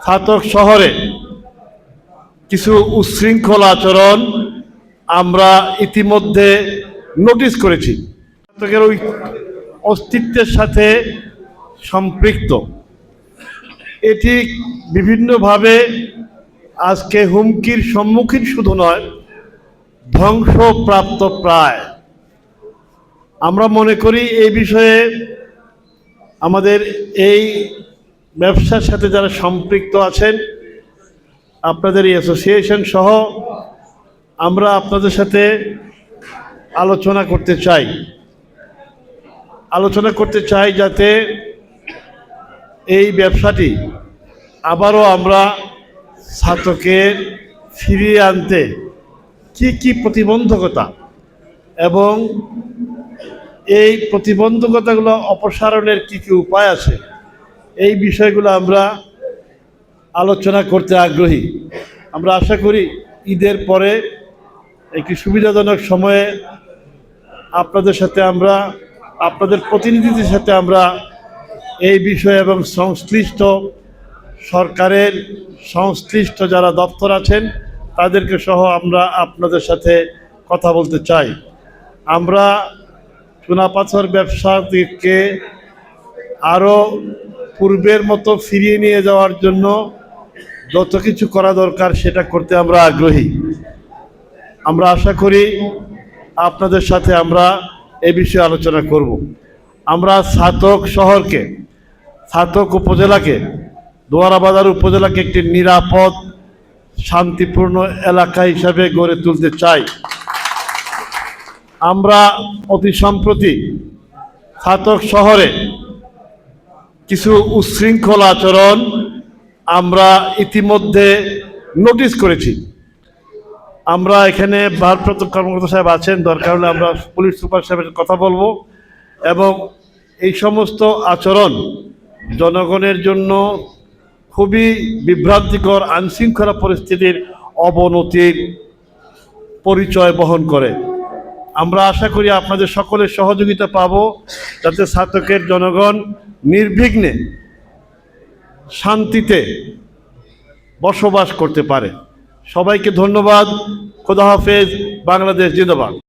ছাতক শহরে কিছু উচ্ছৃঙ্খল আচরণ আমরা ইতিমধ্যে নোটিশ করেছি। ছাতকের ওই অস্তিত্বের সাথে সম্পৃক্ত এটি বিভিন্নভাবে আজকে হুমকির সম্মুখীন শুধু নয়, ধ্বংসপ্রাপ্ত প্রায়। আমরা মনে করি এই বিষয়ে আমাদের এই ব্যবসার সাথে যারা সম্পৃক্ত আছেন, আপনাদের এই অ্যাসোসিয়েশন সহ আমরা আপনাদের সাথে আলোচনা করতে চাই যাতে এই ব্যবসাটি আবারও আমরা ছাতকের ফিরিয়ে আনতে কি প্রতিবন্ধকতা এবং এই প্রতিবন্ধকতাগুলো অপসারণের কি উপায় আছে, এই বিষয়গুলো আমরা আলোচনা করতে আগ্রহী। আমরা আশা করি ঈদের পরে একটি সুবিধাজনক সময়ে আপনাদের প্রতিনিধিদের সাথে আমরা এই বিষয়ে এবং সংশ্লিষ্ট সরকারের সংশ্লিষ্ট যারা দপ্তর আছেন তাদেরকে সহ আমরা আপনাদের সাথে কথা বলতে চাই। আমরা চুনাপাথর ব্যবসাকে আরও পূর্বের মতো ফিরিয়ে নিয়ে যাওয়ার জন্য যত কিছু করা দরকার সেটা করতে আমরা আগ্রহী। আমরা আশা করি আপনাদের সাথে আমরা এ বিষয়ে আলোচনা করব। আমরা ছাতক শহরকে, ছাতক উপজেলাকে, দোয়ারাবাজার উপজেলাকে একটি নিরাপদ শান্তিপূর্ণ এলাকা হিসাবে গড়ে তুলতে চাই। আমরা অতি সম্প্রতি ছাতক শহরে কিছু উচ্ছৃঙ্খল আচরণ আমরা ইতিমধ্যে নোটিশ করেছি। আমরা এখানে ভারপ্রাপ্ত কর্মকর্তা সাহেব আছেন, দরকার হলে আমরা পুলিশ সুপার সাহেবের কথা বলবো এবং এই সমস্ত আচরণ জনগণের জন্য খুবই বিভ্রান্তিকর, আইনশৃঙ্খলা পরিস্থিতির অবনতির পরিচয় বহন করে। আমরা আশা করি আপনাদের সকলের সহযোগিতা পাব যাতে ছাতকের জনগণ নির্বিঘ্নে শান্তিতে বসবাস করতে পারে। সবাইকে ধন্যবাদ। খোদা হাফেজ। বাংলাদেশ জিন্দাবাদ।